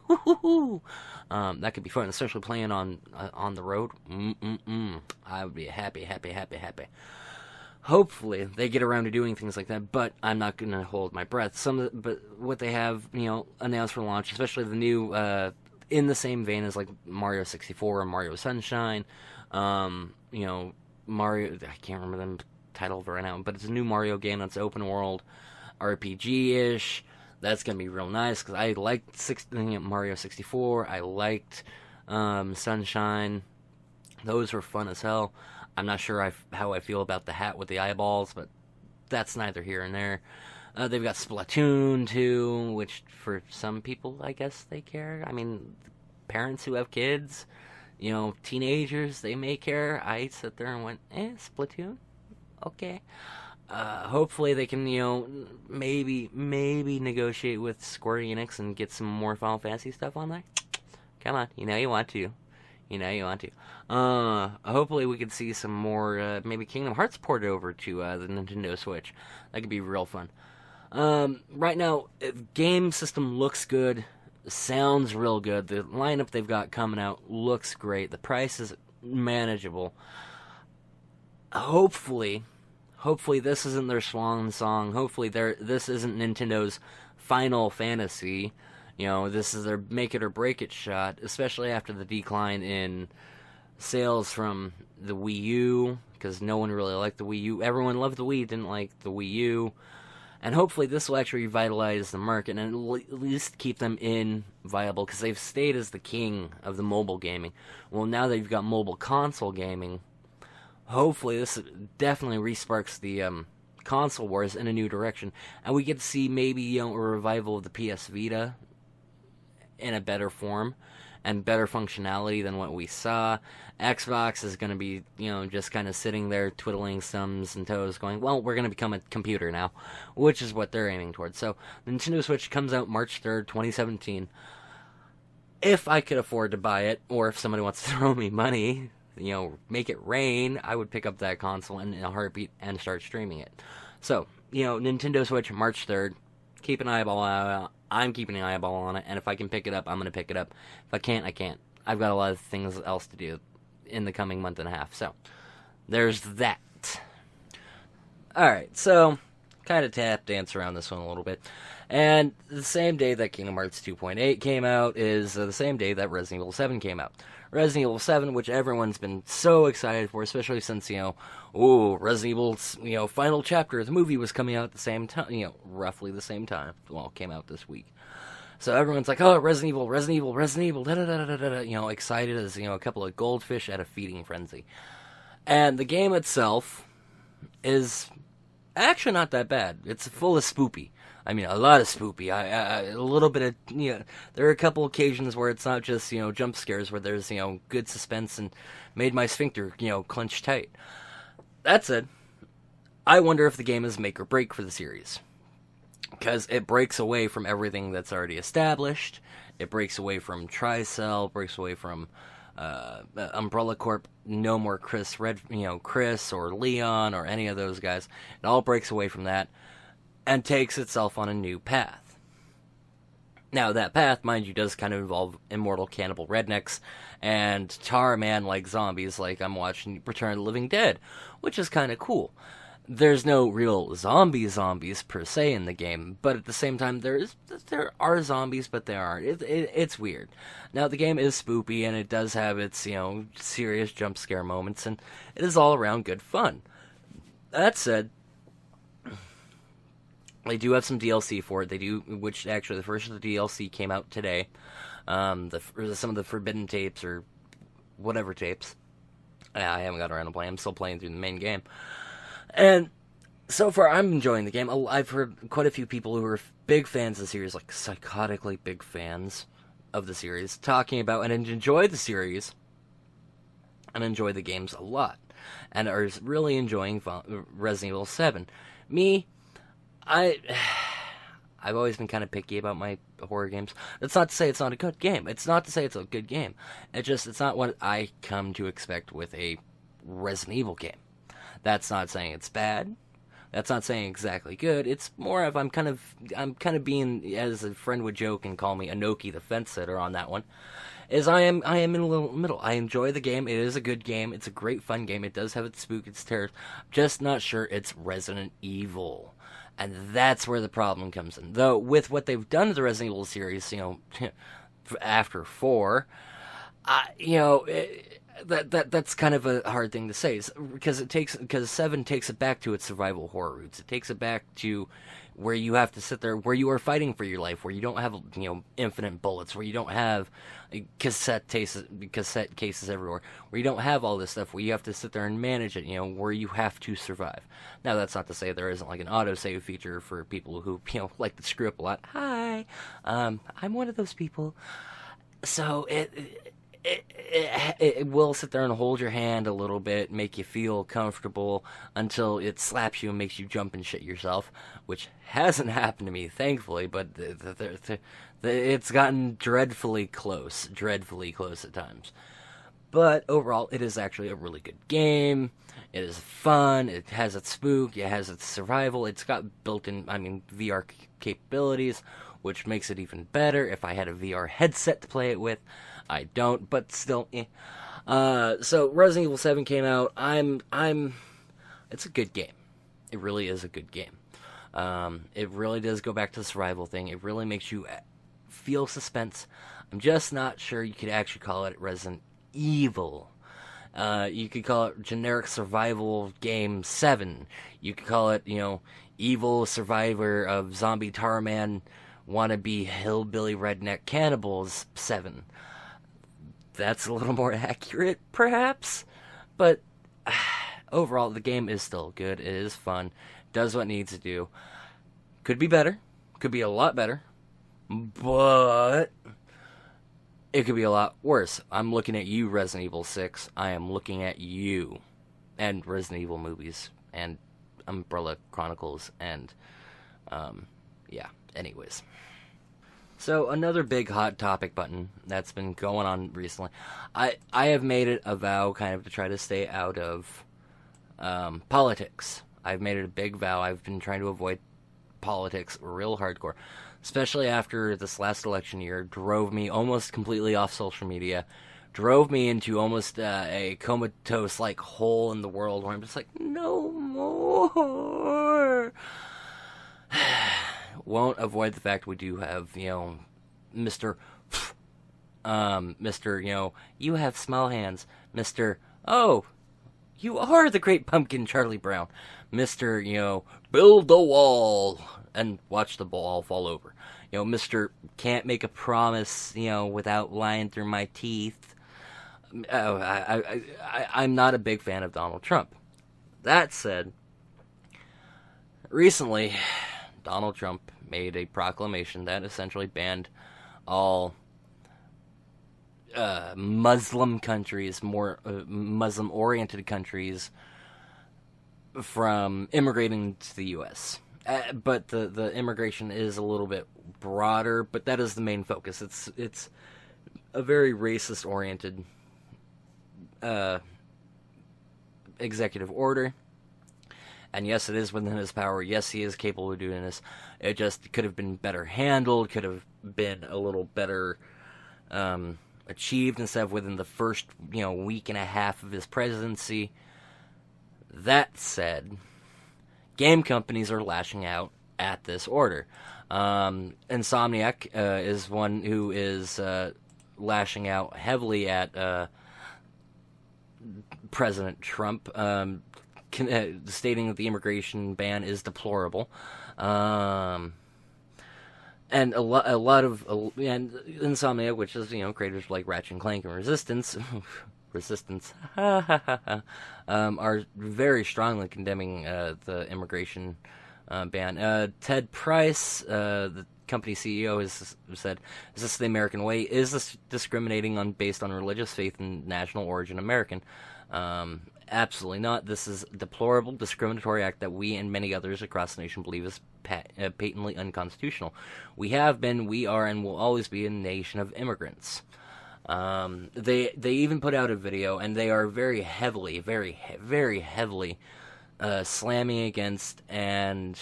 that could be fun, especially playing on the road. I would be happy. Hopefully they get around to doing things like that, but I'm not going to hold my breath. But what they have, announced for launch, especially the new, in the same vein as like Mario 64 or Mario Sunshine, Mario, I can't remember the title right now, but it's a new Mario game that's open world, RPG-ish. That's going to be real nice, because I liked Mario 64, I liked Sunshine. Those were fun as hell. I'm not sure how I feel about the hat with the eyeballs, but that's neither here and there. They've got Splatoon 2, which for some people, I guess they care. I mean, parents who have kids, teenagers, they may care. I sit there and went, Splatoon? Okay. Hopefully they can, maybe negotiate with Square Enix and get some more Final Fantasy stuff on there. Come on, you want to. Hopefully we could see some more, maybe Kingdom Hearts ported over to the Nintendo Switch. That could be real fun. Right now, game system looks good, sounds real good. The lineup they've got coming out looks great. The price is manageable. Hopefully this isn't their swan song. Hopefully this isn't Nintendo's Final Fantasy. This is their make it or break it shot, especially after the decline in sales from the Wii U, because no one really liked the Wii U. Everyone loved the Wii, didn't like the Wii U. And hopefully this will actually revitalize the market and at least keep them viable, because they've stayed as the king of the mobile gaming. Well, now that you've got mobile console gaming, hopefully this definitely resparks the console wars in a new direction. And we get to see maybe a revival of the PS Vita in a better form and better functionality than what we saw. Xbox is going to be, just kind of sitting there twiddling thumbs and toes going, well, we're going to become a computer now, which is what they're aiming towards. So, Nintendo Switch comes out March 3rd, 2017. If I could afford to buy it, or if somebody wants to throw me money, make it rain, I would pick up that console in a heartbeat and start streaming it. So, Nintendo Switch, March 3rd. Keep an eyeball out. I'm keeping an eyeball on it, and if I can pick it up, I'm going to pick it up. If I can't, I can't. I've got a lot of things else to do in the coming month and a half, so there's that. Alright, so kind of tap dance around this one a little bit. And the same day that Kingdom Hearts 2.8 came out is the same day that Resident Evil 7 came out. Resident Evil 7, which everyone's been so excited for, especially since, Resident Evil's, final chapter, the movie was coming out at the same time, roughly the same time. Well, it came out this week. So everyone's like, oh, Resident Evil, da-da-da-da-da-da, excited as, a couple of goldfish at a feeding frenzy. And the game itself is actually not that bad. It's full of spoopy. I mean, a lot of spoopy. A little bit of, there are a couple occasions where it's not just, jump scares, where there's, good suspense and made my sphincter, clench tight. That said, I wonder if the game is make or break for the series. Because it breaks away from everything that's already established. It breaks away from Tricell, breaks away from Umbrella Corp. No more Chris or Leon or any of those guys. It all breaks away from that and takes itself on a new path. Now, that path, mind you, does kind of involve immortal cannibal rednecks and tar man like zombies, like I'm watching Return of the Living Dead, which is kind of cool. There's no real zombies per se in the game, but at the same time, there are zombies, but they aren't. It's weird. Now, the game is spoopy, and it does have its, serious jump scare moments, and it is all around good fun. That said, they do have some DLC for it. They do, which actually the first of the DLC came out today. Some of the Forbidden tapes or whatever tapes. I haven't got around to playing. I'm still playing through the main game. And so far, I'm enjoying the game. I've heard quite a few people who are big fans of the series, like psychotically big fans of the series, talking about and enjoy the series and enjoy the games a lot, and are really enjoying Resident Evil 7. Me, I've always been kind of picky about my horror games. That's not to say it's not a good game. It's not to say it's a good game. It's not what I come to expect with a Resident Evil game. That's not saying it's bad. That's not saying exactly good. It's more of I'm kind of being, as a friend would joke and call me, Anoki the fence sitter on that one. Is I am in a little middle. I enjoy the game. It is a good game. It's a great fun game. It does have its spook, its terrors. Just not sure it's Resident Evil. And that's where the problem comes in. Though, with what they've done to the Resident Evil series, after 4, that's kind of a hard thing to say, because 7 takes it back to its survival horror roots. It takes it back to where you have to sit there, where you are fighting for your life, where you don't have infinite bullets, where you don't have cassette cases everywhere, where you don't have all this stuff, where you have to sit there and manage it, where you have to survive. Now, that's not to say there isn't like an autosave feature for people who like to screw up a lot. Hi, I'm one of those people. So it will sit there and hold your hand a little bit, make you feel comfortable, until it slaps you and makes you jump and shit yourself, which hasn't happened to me, thankfully, but it's gotten dreadfully close at times. But overall, it is actually a really good game. It is fun. It has its spook. It has its survival. It's got built-in, VR capabilities, which makes it even better. If I had a VR headset to play it with, I don't, but still, so Resident Evil 7 came out. It's a good game. It really is a good game. It really does go back to the survival thing. It really makes you feel suspense. I'm just not sure you could actually call it Resident Evil. You could call it generic survival game 7. You could call it, evil survivor of zombie Tarman wannabe hillbilly redneck cannibals 7. That's a little more accurate, perhaps, but overall, the game is still good. It is fun, does what it needs to do. Could be better, could be a lot better, but it could be a lot worse. I'm looking at you, Resident Evil 6. I am looking at you, and Resident Evil movies, and Umbrella Chronicles, and, anyways. So, another big hot topic button that's been going on recently. I have made it a vow kind of to try to stay out of politics. I've made it a big vow. I've been trying to avoid politics real hardcore. Especially after this last election year drove me almost completely off social media. Drove me into almost a comatose-like hole in the world where I'm just like, no more. Won't avoid the fact we do have, Mr. You have small hands. Mr. Oh, you are the great pumpkin, Charlie Brown. Mr. Build the wall and watch the ball fall over. Mr. Can't make a promise, without lying through my teeth. I'm not a big fan of Donald Trump. That said, recently, Donald Trump made a proclamation that essentially banned all Muslim countries, more Muslim-oriented countries, from immigrating to the U.S. But the immigration is a little bit broader, but that is the main focus. It's a very racist-oriented executive order. And yes, it is within his power. Yes, he is capable of doing this. It just could have been better handled, could have been a little better achieved instead of within the first, week and a half of his presidency. That said, game companies are lashing out at this order. Insomniac is one who is lashing out heavily at President Trump, stating that the immigration ban is deplorable. And a lot of Insomniac, which is, creators like Ratchet and Clank and Resistance, are very strongly condemning the immigration ban. Ted Price, the company CEO, has said, "Is this the American way? Is this discriminating based on religious faith and national origin American?" Absolutely not. This is a deplorable discriminatory act that we and many others across the nation believe is patently unconstitutional. We have been, we are, and will always be a nation of immigrants. They even put out a video, and they are very heavily slamming against and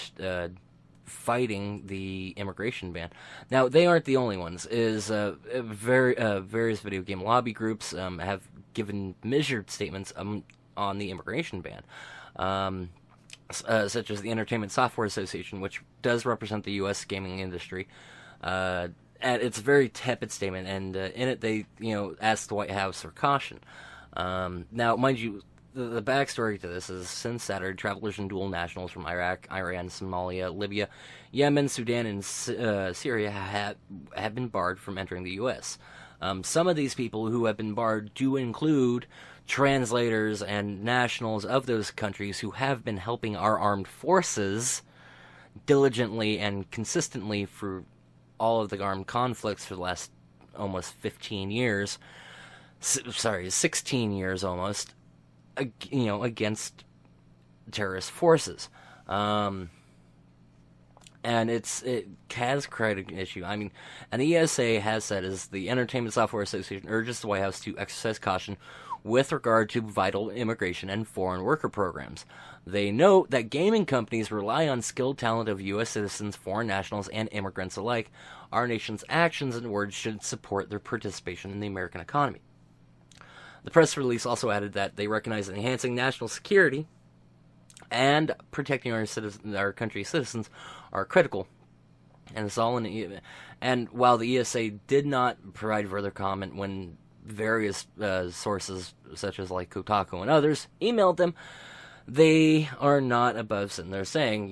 fighting the immigration ban. Now, they aren't the only ones. Various video game lobby groups have given measured statements on the immigration ban, such as the Entertainment Software Association, which does represent the U.S. gaming industry. And it's a very tepid statement, and in it they, asked the White House for caution. Now, mind you, the backstory to this is, since Saturday, travelers and dual nationals from Iraq, Iran, Somalia, Libya, Yemen, Sudan, and Syria have been barred from entering the U.S. Some of these people who have been barred do include translators and nationals of those countries who have been helping our armed forces diligently and consistently for all of the armed conflicts for the last almost 15 years. 16 years almost. Against terrorist forces. And it has created an issue. I mean, and the ESA has said, as the Entertainment Software Association urges the White House to exercise caution with regard to vital immigration and foreign worker programs. They note that gaming companies rely on skilled talent of U.S. citizens, foreign nationals, and immigrants alike. Our nation's actions and words should support their participation in the American economy. The press release also added that they recognize that enhancing national security and protecting our country's citizens are critical. And it's all and while the ESA did not provide further comment when various sources, such as like Kotaku and others, emailed them, they are not above sitting there saying,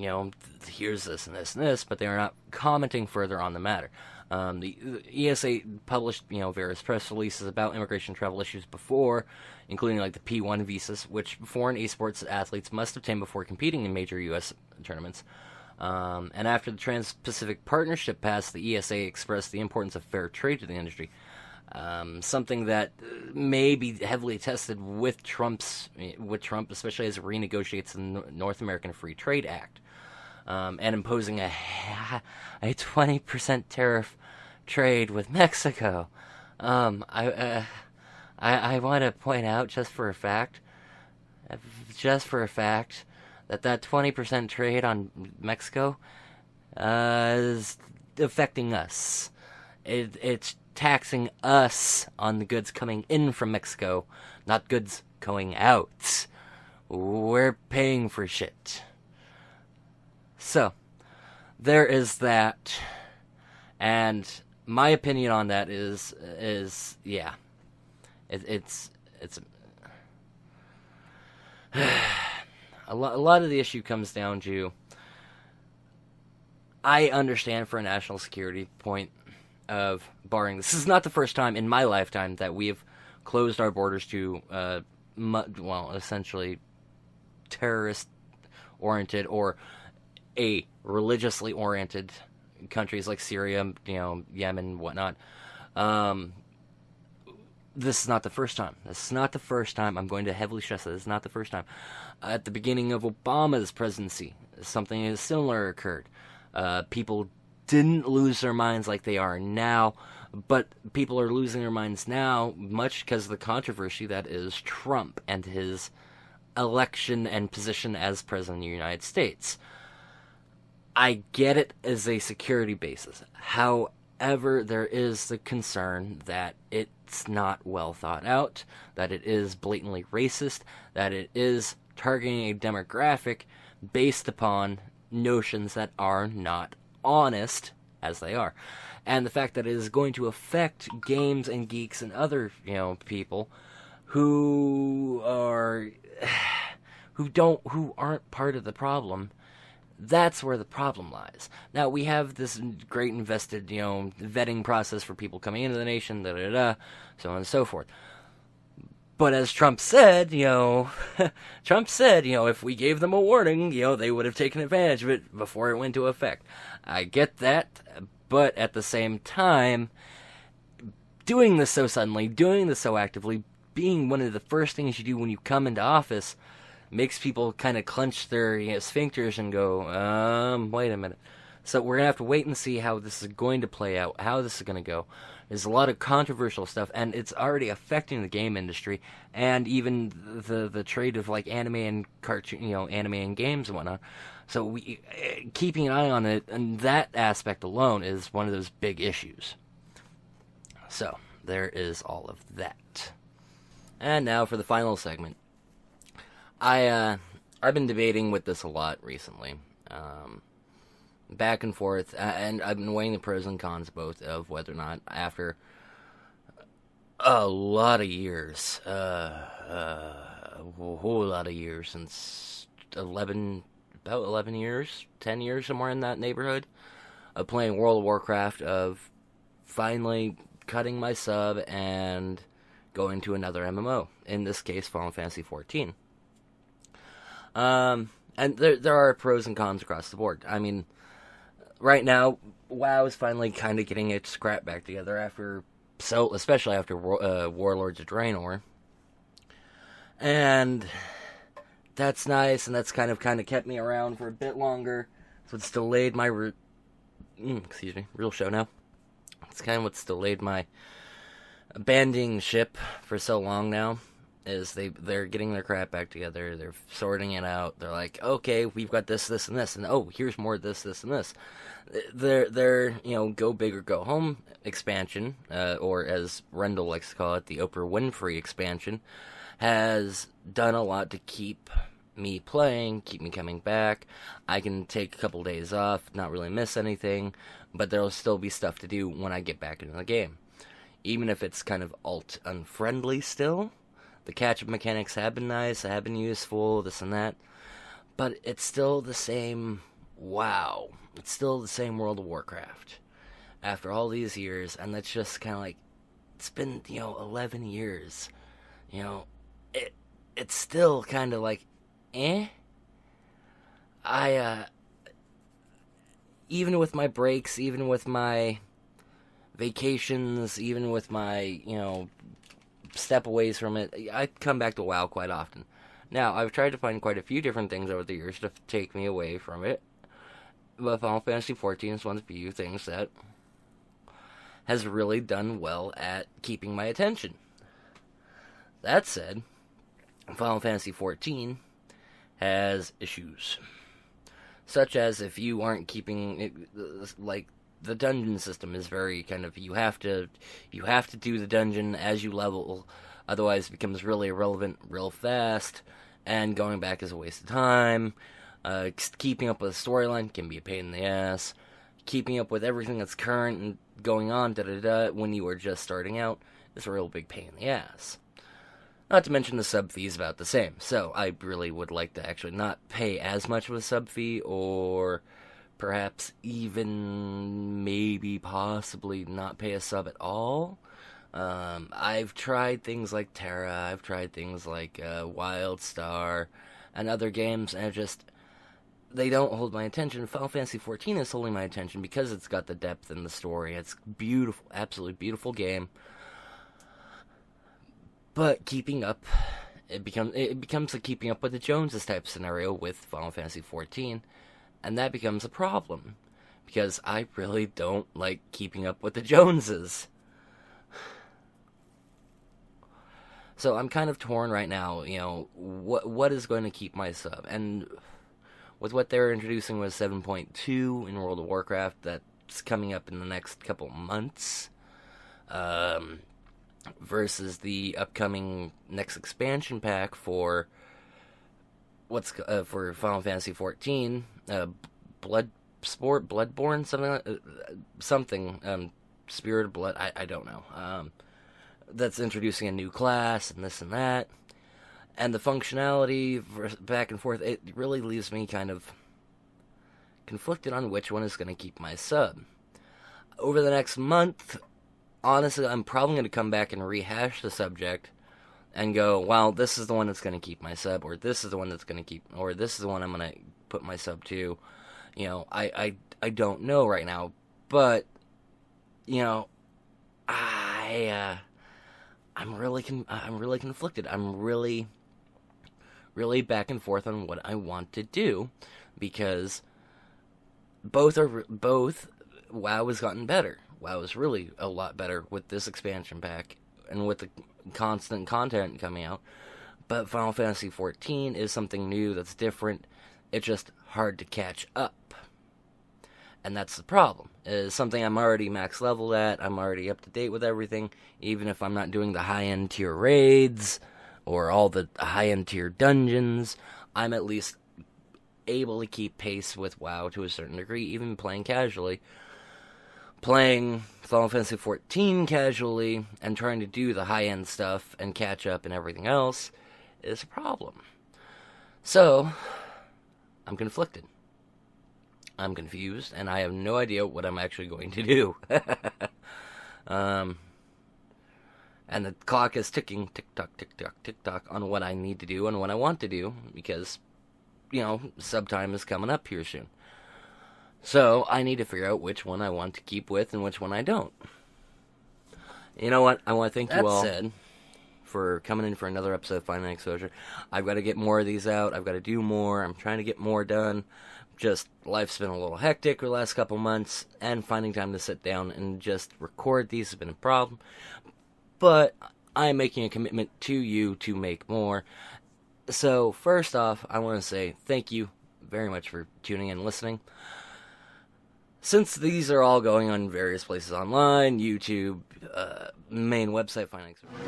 here's this and this and this, but they are not commenting further on the matter. The ESA published, various press releases about immigration travel issues before, including like the P1 visas, which foreign esports athletes must obtain before competing in major U.S. tournaments. And after the Trans-Pacific Partnership passed, the ESA expressed the importance of fair trade to the industry, something that may be heavily tested with Trump, especially as it renegotiates the North American Free Trade Act. And imposing a 20% tariff trade with Mexico. I want to point out just for a fact, that 20% trade on Mexico is affecting us. It's taxing us on the goods coming in from Mexico, not goods going out. We're paying for shit. So, there is that, and my opinion on that is yeah, it's a lot of the issue comes down to, I understand for a national security point of barring this. This is not the first time in my lifetime that we have closed our borders to, essentially terrorist-oriented or a religiously oriented countries like Syria, Yemen, whatnot. This is not the first time. I'm going to heavily stress that this is not the first time. At the beginning of Obama's presidency, something similar occurred. People didn't lose their minds like they are now, but people are losing their minds now, much because of the controversy that is Trump and his election and position as president of the United States. I get it as a security basis. However, there is the concern that it's not well thought out, that it is blatantly racist, that it is targeting a demographic based upon notions that are not honest, as they are. And the fact that it is going to affect games and geeks and other, people who aren't part of the problem. That's where the problem lies. Now, we have this great invested, vetting process for people coming into the nation, so on and so forth. But as Trump said, if we gave them a warning, they would have taken advantage of it before it went into effect. I get that, but at the same time, doing this so suddenly, doing this so actively, being one of the first things you do when you come into office, makes people kind of clench their sphincters and go, wait a minute. So we're going to have to wait and see how this is going to play out, how this is going to go. There's a lot of controversial stuff, and it's already affecting the game industry, and even the trade of like anime and cartoon, anime and games and whatnot. So keeping an eye on it, and that aspect alone is one of those big issues. So there is all of that. And now for the final segment. I've been debating with this a lot recently. Back and forth, and I've been weighing the pros and cons both of whether or not, after a lot of years, a whole lot of years, since about 11 years, 10 years, somewhere in that neighborhood, of playing World of Warcraft, of finally cutting my sub and going to another MMO, in this case, Final Fantasy XIV. And there are pros and cons across the board. I mean, right now, WoW is finally kind of getting its crap back together especially after Warlords of Draenor. And that's nice, and that's kind of kept me around for a bit longer. So it's delayed my real show now. It's kind of what's delayed my abandoning ship for so long now. Is they're getting their crap back together, they're sorting it out, they're like, okay, we've got this, and this, and oh, here's more of this, and this. Their go big or go home expansion, or as Rendal likes to call it, the Oprah Winfrey expansion, has done a lot to keep me playing, keep me coming back. I can take a couple days off, not really miss anything, but there'll still be stuff to do when I get back into the game. Even if it's kind of alt unfriendly still. The catch-up mechanics have been nice, have been useful, this and that. But it's still the same WoW. It's still the same World of Warcraft. After all these years, and that's just kind of like, it's been, 11 years. It's still kind of like, even with my breaks, even with my vacations, even with my, step away from it, I come back to WoW quite often. Now, I've tried to find quite a few different things over the years to take me away from it, but Final Fantasy XIV is one of the few things that has really done well at keeping my attention. That said, Final Fantasy XIV has issues, such as if you aren't keeping it, like, the dungeon system is very kind of, you have to do the dungeon as you level, otherwise it becomes really irrelevant real fast, and going back is a waste of time. Keeping up with the storyline can be a pain in the ass. Keeping up with everything that's current and going on when you are just starting out is a real big pain in the ass. Not to mention the sub fee is about the same, so I really would like to actually not pay as much of a sub fee, or perhaps even maybe possibly not pay a sub at all. I've tried things like Terra, I've tried things like WildStar, and other games, and they don't hold my attention. Final Fantasy XIV is holding my attention because it's got the depth in the story. It's beautiful, absolutely beautiful game. But keeping up, it becomes a keeping up with the Joneses type scenario with Final Fantasy XIV. And that becomes a problem, because I really don't like keeping up with the Joneses. So I'm kind of torn right now, what is going to keep my sub? And with what they're introducing with 7.2 in World of Warcraft, that's coming up in the next couple months, versus the upcoming next expansion pack for for Final Fantasy XIV, Bloodborne, something, Spirit of Blood, I don't know, that's introducing a new class, and this and that, and the functionality, back and forth, it really leaves me kind of conflicted on which one is going to keep my sub. Over the next month, honestly, I'm probably going to come back and rehash the subject, and go, well, this is the one that's going to keep my sub, or this is the one that's going to keep, or this is the one I'm going to put my sub to. I don't know right now, but, I'm really conflicted. I'm really back and forth on what I want to do, because both. WoW has gotten better. WoW is really a lot better with this expansion pack and with the constant content coming out. But Final Fantasy XIV is something new that's different. It's just hard to catch up. And that's the problem. It's something I'm already max level at. I'm already up to date with everything. Even if I'm not doing the high-end tier raids or all the high-end tier dungeons, I'm at least able to keep pace with WoW to a certain degree, even playing casually. Playing Final Fantasy XIV casually and trying to do the high-end stuff and catch up and everything else is a problem. So, I'm conflicted. I'm confused, and I have no idea what I'm actually going to do. And the clock is ticking, tick-tock, tick-tock, tick-tock, on what I need to do and what I want to do, because, sub time is coming up here soon. So, I need to figure out which one I want to keep with and which one I don't. You know what? I want to thank you all for coming in for another episode of Finding Exposure. I've got to get more of these out. I've got to do more. I'm trying to get more done. Just, life's been a little hectic the last couple months, and finding time to sit down and just record these has been a problem. But I am making a commitment to you to make more. So, first off, I want to say thank you very much for tuning in and listening. Since these are all going on various places online, YouTube, main website, Finding Exposure.